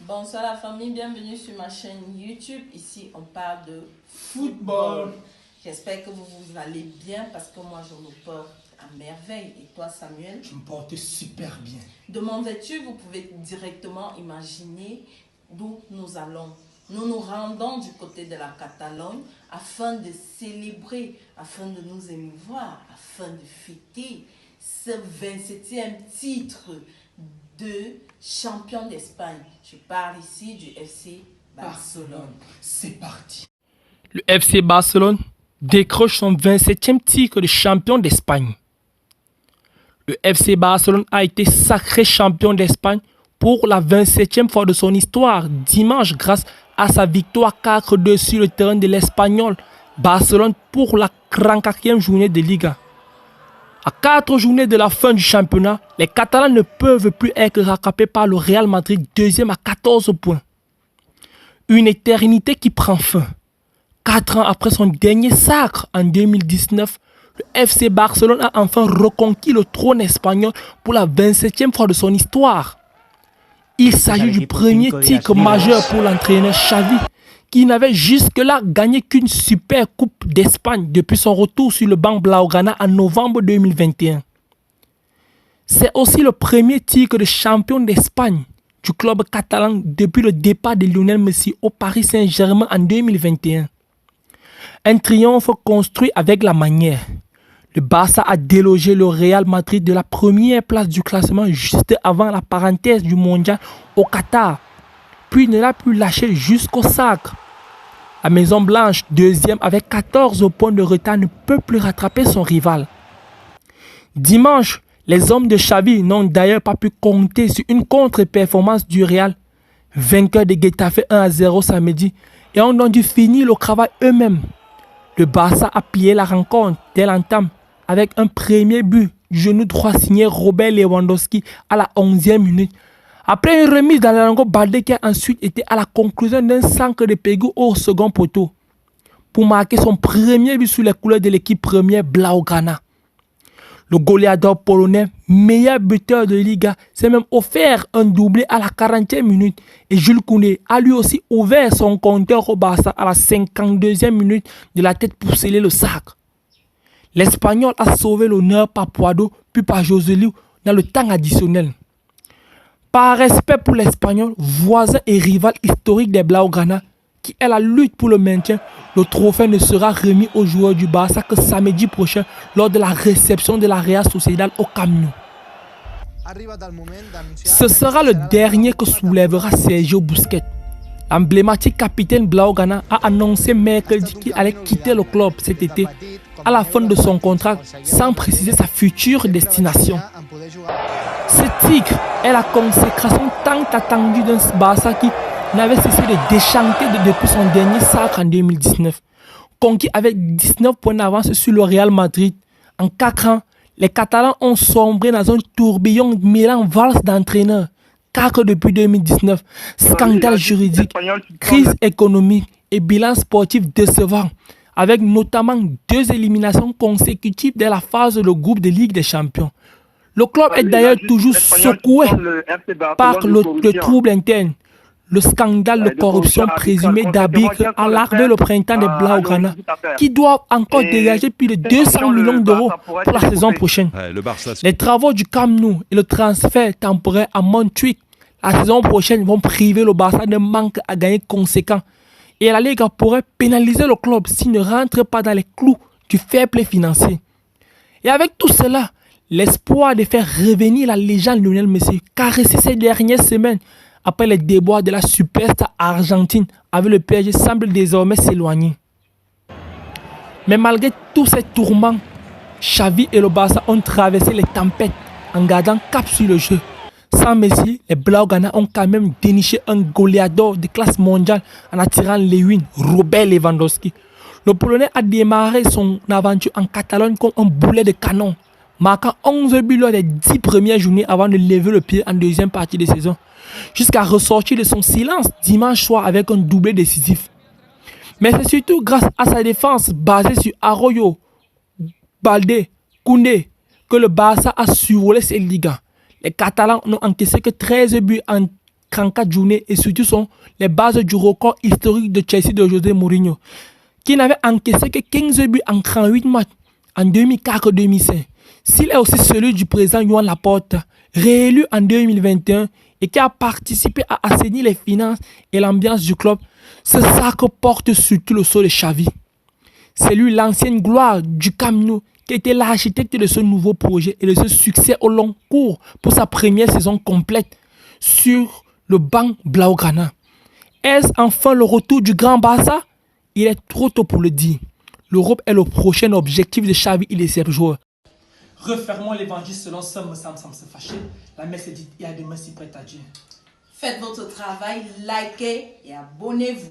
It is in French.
Bonsoir la famille, bienvenue sur ma chaîne YouTube. Ici, on parle de football. J'espère que vous allez bien parce que moi, je me porte à merveille. Et toi, Samuel? Je me porte super bien. De mon vêtu, vous pouvez directement imaginer d'où nous allons. Nous nous rendons du côté de la Catalogne afin de célébrer, afin de nous émouvoir, afin de fêter ce 27e titre de champion d'Espagne. Je parle ici du FC Barcelone. C'est parti. Le FC Barcelone décroche son 27e titre de champion d'Espagne. Le FC Barcelone a été sacré champion d'Espagne pour la 27e fois de son histoire dimanche grâce à sa victoire 4-2 sur le terrain de l'Espagnol Barcelone pour la 34e journée de Liga. À 4 journées de la fin du championnat, les Catalans ne peuvent plus être rattrapés par le Real Madrid, deuxième à 14 points. Une éternité qui prend fin. 4 ans après son dernier sacre en 2019, le FC Barcelone a enfin reconquis le trône espagnol pour la 27e fois de son histoire. Il s'agit du premier titre majeur pour l'entraîneur Xavi, qui n'avait jusque-là gagné qu'une super coupe d'Espagne depuis son retour sur le banc blaugrana en novembre 2021. C'est aussi le premier titre de champion d'Espagne du club catalan depuis le départ de Lionel Messi au Paris Saint-Germain en 2021. Un triomphe construit avec la manière. Le Barça a délogé le Real Madrid de la première place du classement juste avant la parenthèse du mondial au Qatar, puis ne l'a plus lâché jusqu'au sacre. La Maison Blanche, deuxième avec 14 points de retard, ne peut plus rattraper son rival. Dimanche, les hommes de Xavi n'ont d'ailleurs pas pu compter sur une contre-performance du Real, vainqueur de Getafe 1-0 samedi, et ont donc dû finir le travail eux-mêmes. Le Barça a pillé la rencontre dès l'entame avec un premier but du genou droit signé Robert Lewandowski à la 11e minute. Après une remise dans l'angle Baldé qui a ensuite été à la conclusion d'un centre de Pégou au second poteau pour marquer son premier but sous les couleurs de l'équipe première blaugrana. Le goleador polonais, meilleur buteur de Liga, s'est même offert un doublé à la 40e minute et Jules Koundé a lui aussi ouvert son compteur au Barça à la 52e minute de la tête pour sceller le sacre. L'Espagnol a sauvé l'honneur par Puado puis par Joselu dans le temps additionnel. Par respect pour l'Espagnol, voisin et rival historique des Blaugrana, qui est la lutte pour le maintien, le trophée ne sera remis aux joueurs du Barça que samedi prochain lors de la réception de la Real Sociedad au Camp Nou. Ce sera le dernier que soulèvera Sergio Busquets. L'emblématique capitaine Blaugrana a annoncé mercredi qu'il allait quitter le club cet été à la fin de son contrat sans préciser sa future destination. Ce titre est la consécration tant attendue d'un Barça qui n'avait cessé de déchanter depuis son dernier sacre en 2019. Conquis avec 19 points d'avance sur le Real Madrid, en 4 ans, les Catalans ont sombré dans un tourbillon mêlant valse d'entraîneurs. Car depuis 2019, scandale juridique, crise économique et bilan sportif décevant, avec notamment 2 éliminations consécutives dès la phase de groupe de Ligue des Champions. Le club est d'ailleurs toujours secoué par le trouble interne. Le scandale de corruption présumé d'arbitre a larvé le printemps des Blaugrana, qui doivent encore dégager plus de 200 millions d'euros pour la saison prochaine. Les travaux du Camp Nou et le transfert temporaire à Montjuic la saison prochaine vont priver le Barça d'un manque à gagner conséquent. Et la Liga pourrait pénaliser le club s'il ne rentre pas dans les clous du fair play financier. Et avec tout cela, l'espoir de faire revenir la légende Lionel Messi, caressé ces dernières semaines, après les déboires de la superstar argentine avec le PSG, semble désormais s'éloigner. Mais malgré tous ces tourments, Xavi et le Barça ont traversé les tempêtes en gardant cap sur le jeu. Sans Messi, les Blaugrana ont quand même déniché un goleador de classe mondiale en attirant Lewin, Robert Lewandowski. Le Polonais a démarré son aventure en Catalogne comme un boulet de canon, marquant 11 buts lors des 10 premières journées avant de lever le pied en deuxième partie de saison, jusqu'à ressortir de son silence dimanche soir avec un doublé décisif. Mais c'est surtout grâce à sa défense basée sur Arroyo, Baldé, Koundé que le Barça a survolé cette Liga. Les Catalans n'ont encaissé que 13 buts en 34 journées et surtout sont les bases du record historique de Chelsea de José Mourinho, qui n'avait encaissé que 15 buts en 38 matchs en 2004-2005. S'il est aussi celui du président Joan Laporta, réélu en 2021 et qui a participé à assainir les finances et l'ambiance du club, ce sacre porte surtout le sceau de Xavi. C'est lui l'ancienne gloire du Camp Nou qui était l'architecte de ce nouveau projet et de ce succès au long cours pour sa première saison complète sur le banc Blaugrana. Est-ce enfin le retour du grand Barça? Il est trop tôt pour le dire. L'Europe est le prochain objectif de Xavi et de ses joueurs. Refermons l'évangile selon Somme Sam se fâcher. La messe est dite et à demain si prête à Dieu. Faites votre travail, likez et abonnez-vous.